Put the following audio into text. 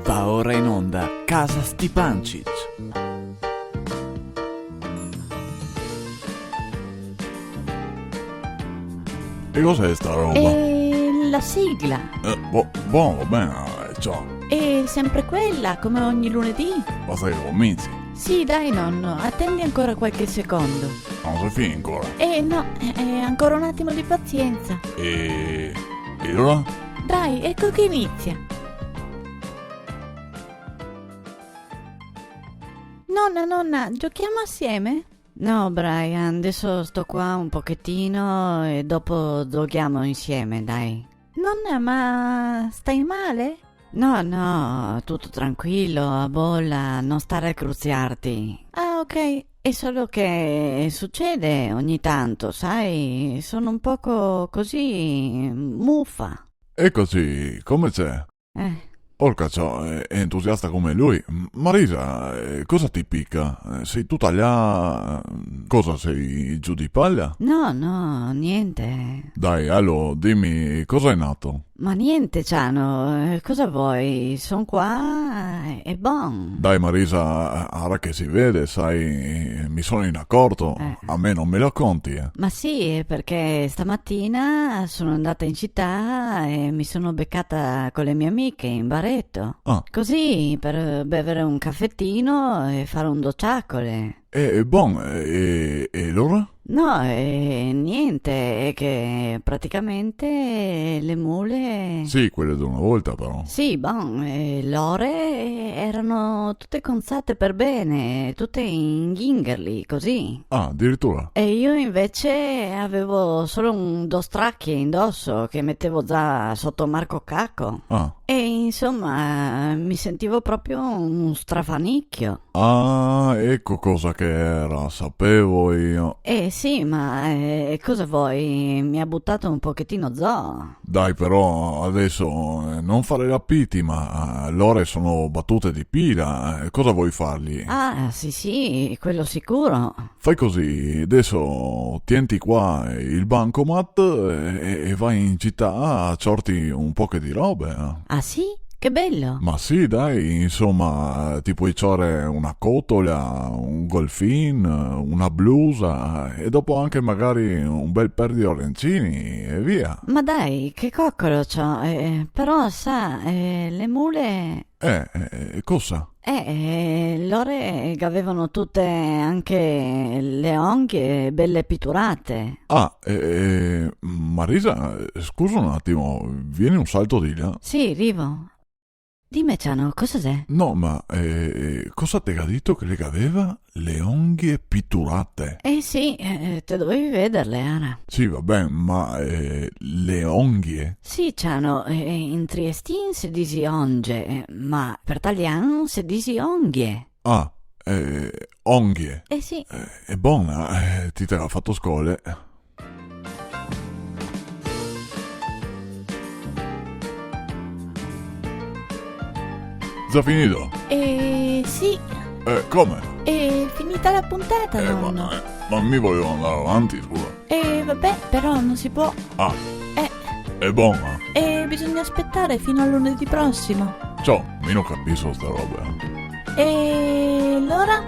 Va ora in onda Casa Stipancic. E cos'è sta roba? La sigla. Buono, va bene, ciao. È sempre quella, come ogni lunedì. Ma sei convinti? Sì, dai nonno, attendi ancora qualche secondo. Non si finì ancora. No, ancora un attimo di pazienza. E ora? Dai, ecco che inizia. Nonna, giochiamo assieme? No, Brian, adesso sto qua un pochettino e dopo giochiamo insieme, dai. Nonna, ma stai male? No, tutto tranquillo, a bolla, non stare a cruziarti. Ah, ok, è solo che succede ogni tanto, sai, sono un poco così muffa. E così, come c'è? Porca ciò, è entusiasta come lui. Marisa, cosa ti picca? Sei tu tagliata? Cosa, sei giù di paglia? No, niente. Dai, allora, dimmi, cosa è nato? Ma niente, Ciano, cosa vuoi? Sono qua e bon. Dai Marisa, ora che si vede, sai, mi sono inaccorto. A me non me lo conti, Ma sì, è perché stamattina sono andata in città e mi sono beccata con le mie amiche in baretto. Ah. Così, per bere un caffettino e fare un docciacole. E allora? No, niente, è che praticamente le mule... Sì, quelle di una volta però. Sì, lore erano tutte conzate per bene, tutte in ghingerli, così. Ah, addirittura. E io invece avevo solo un dos tracchie indosso che mettevo già sotto Marco Cacco. Ah. E insomma mi sentivo proprio un strafanicchio. Ah, ecco cosa che era, sapevo io. Sì, ma cosa vuoi? Mi ha buttato un pochettino zoo. Dai però, adesso non fare la piti, ma l'ore sono battute di pila, cosa vuoi fargli? Ah, sì, quello sicuro. Fai così, adesso tienti qua il bancomat e vai in città a ciorti un po' che di robe. Ah sì? Che bello! Ma sì, dai, insomma, ti puoi ciore una cotola, un golfin, una blusa e dopo anche magari un bel paio di orecchini e via. Ma dai, che coccolo c'ho, però sa, le mule... Cosa? Loro avevano tutte anche le unghie belle pitturate. Ah, Marisa, scusa un attimo, vieni un salto di là? Sì, arrivo. Dimmi, Ciano, cosa c'è? No, ma cosa te ha detto che le aveva? Le unghie pitturate? Sì, te dovevi vederle, Ara. Sì, vabbè, ma le unghie? Sì, Ciano, in triestin si dice onge, ma per italiano si dice unghie. Ah, unghie. Sì. È buona, ti te l'ha fatto scole. Già finito? Sì. Come? È finita la puntata, nonno. Ma mi volevo andare avanti, scusa. Vabbè, però non si può. Ah. È buona? Bisogna aspettare fino a lunedì prossimo. Ciao, io non capisco sta roba. E allora?